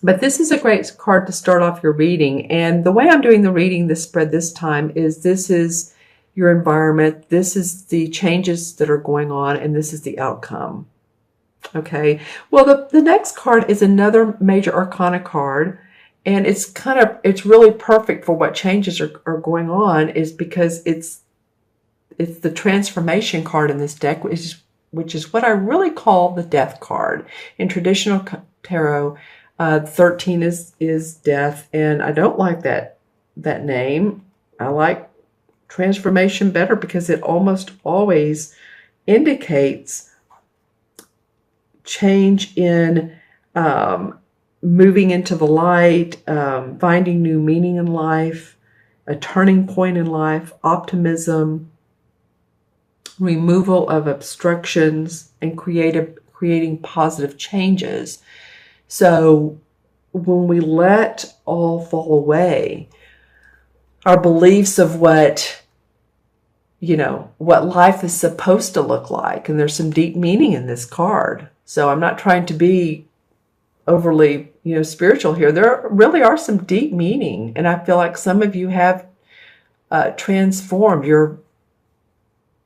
But this is a great card to start off your reading. And the way I'm doing the reading, this spread this time, is this is your environment. This is the changes that are going on, and this is the outcome. Okay. Well, the next card is another major arcana card. And it's really perfect for what changes are going on, is because it's the transformation card in this deck, which is what I really call the death card. In traditional tarot, 13 is death, and I don't like that name. I like transformation better because it almost always indicates change in moving into the light, finding new meaning in life, a turning point in life, optimism, removal of obstructions, and creating positive changes. So when we let all fall away, our beliefs of what life is supposed to look like, and there's some deep meaning in this card. So I'm not trying to be overly, spiritual here. There really are some deep meaning, and I feel like some of you have transformed your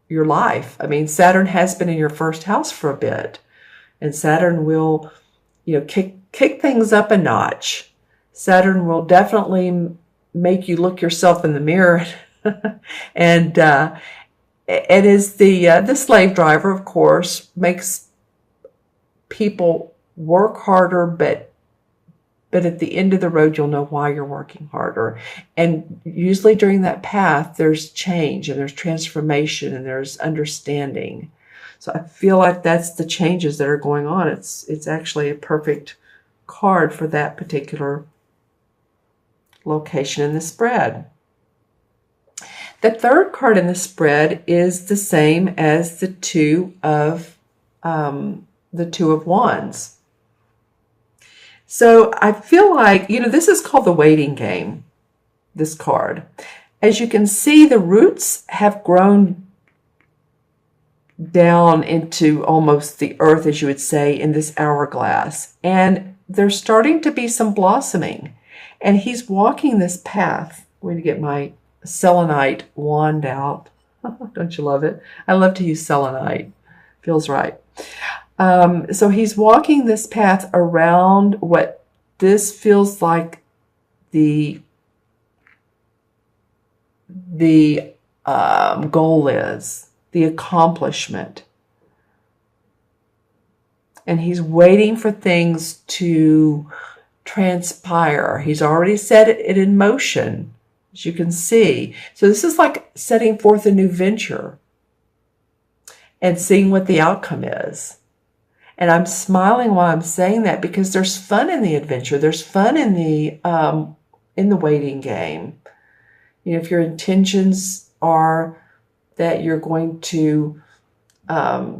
life. I mean, Saturn has been in your first house for a bit, and Saturn will kick things up a notch. Saturn will definitely make you look yourself in the mirror. And it is the slave driver, of course, makes people work harder, but at the end of the road, you'll know why you're working harder. And usually during that path, there's change and there's transformation and there's understanding. So I feel like that's the changes that are going on. It's actually a perfect card for that particular location in the spread. The third card in the spread is the same as the Two of Wands. So I feel like, this is called the waiting game, this card. As you can see, the roots have grown down into almost the earth, as you would say, in this hourglass. And there's starting to be some blossoming. And he's walking this path. I'm going to get my selenite wand out. Don't you love it? I love to use selenite. Feels right. So he's walking this path around what this feels like the goal is, the accomplishment. And he's waiting for things to transpire. He's already set it in motion, as you can see. So this is like setting forth a new venture and seeing what the outcome is. And I'm smiling while I'm saying that because there's fun in the adventure. There's fun in the waiting game. If your intentions are that you're going to, I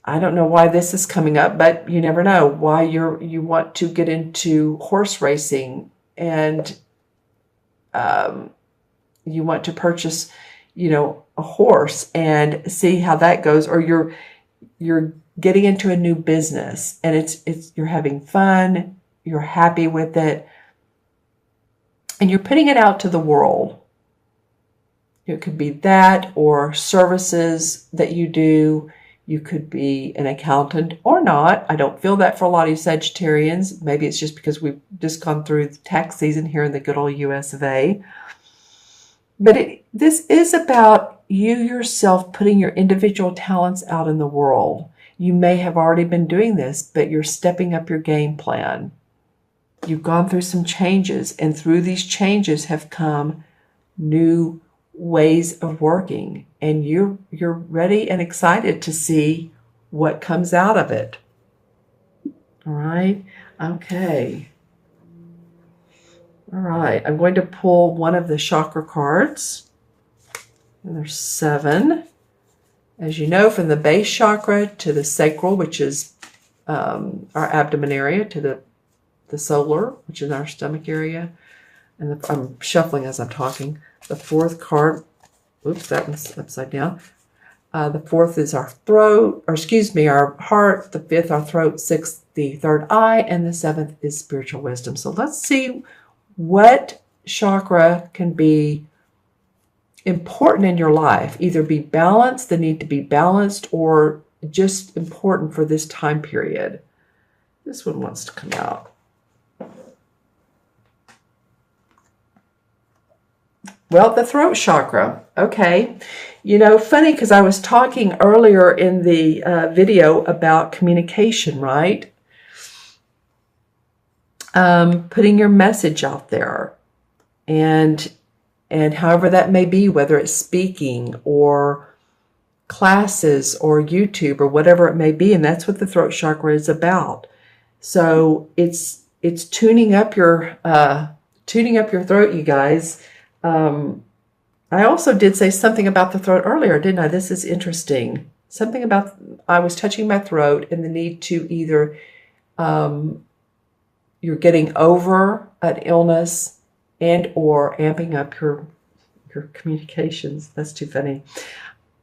don't know why this is coming up, but you never know why you want to get into horse racing, and you want to purchase, a horse and see how that goes, or you're getting into a new business and you're having fun, you're happy with it, and you're putting it out to the world. It could be that, or services that you do. You could be an accountant or not. I don't feel that for a lot of you Sagittarians. Maybe it's just because we've just gone through the tax season here in the good old US of A. But this is about you yourself putting your individual talents out in the world. You may have already been doing this, but you're stepping up your game plan. You've gone through some changes, and through these changes have come new ways of working, and you're ready and excited to see what comes out of it. All right. Okay. All right. I'm going to pull one of the chakra cards. And there's 7. As you know, from the base chakra to the sacral, which is our abdomen area, to the solar, which is our stomach area. And I'm shuffling as I'm talking. The 4th card, oops, that one's upside down. The fourth is our throat, or excuse me, our heart. The fifth, our throat. Sixth, the third eye. And the seventh is spiritual wisdom. So let's see what chakra can be important in your life. Either be balanced, the need to be balanced, or just important for this time period. This one wants to come out. Well, the throat chakra. Okay. You know, funny because I was talking earlier in the video about communication, right? Putting your message out there. And however that may be, whether it's speaking or classes or YouTube or whatever it may be. And that's what the throat chakra is about. So it's tuning up your throat, you guys. I also did say something about the throat earlier, didn't I? This is interesting. Something about, I was touching my throat and the need to either, you're getting over an illness and or amping up your communications. That's too funny.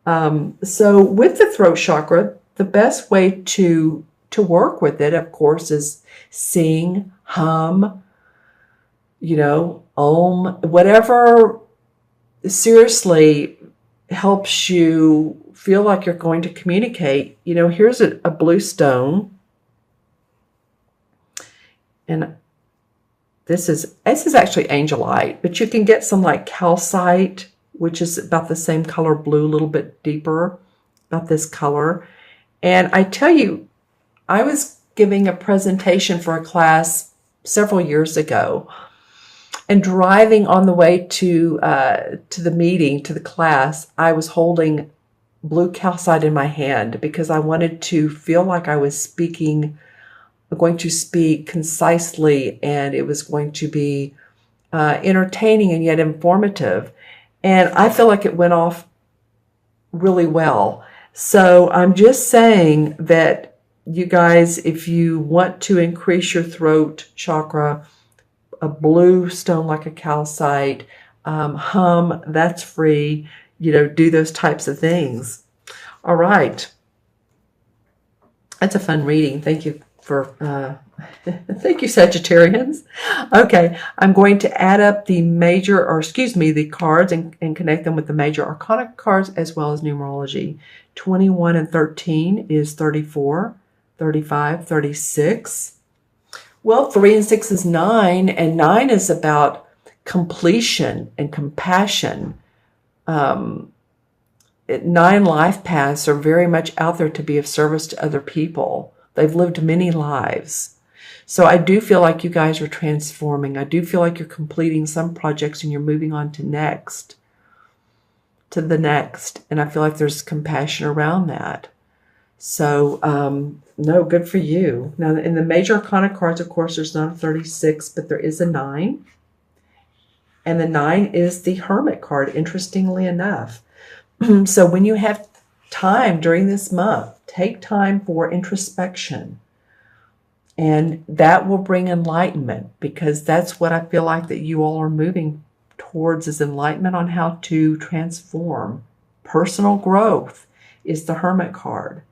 So with the throat chakra, the best way to work with it, of course, is sing, hum, you know, whatever seriously helps you feel like you're going to communicate. You know, here's a blue stone. And this is actually angelite, but you can get some like calcite, which is about the same color blue, a little bit deeper, about this color. And I tell you, I was giving a presentation for a class several years ago, and driving on the way to the meeting, to the class, I was holding blue calcite in my hand because I wanted to feel like I was going to speak concisely, and it was going to be entertaining and yet informative. And I feel like it went off really well. So I'm just saying that, you guys, if you want to increase your throat chakra, a blue stone like a calcite, hum, that's free, you know, do those types of things. All right. That's a fun reading. Thank you for, thank you, Sagittarians. Okay, I'm going to add up the the cards and connect them with the major arcana cards as well as numerology. 21 and 13 is 34, 35, 36. Well, 3 and 6 is 9, and 9 is about completion and compassion. 9 life paths are very much out there to be of service to other people. They've lived many lives. So I do feel like you guys are transforming. I do feel like you're completing some projects and you're moving on to the next. And I feel like there's compassion around that. So, no, good for you. Now, in the major arcana cards, of course, there's not a 36, but there is a 9. And the 9 is the Hermit card, interestingly enough. So when you have time during this month, take time for introspection. And that will bring enlightenment, because that's what I feel like that you all are moving towards, is enlightenment on how to transform. Personal growth is the Hermit card.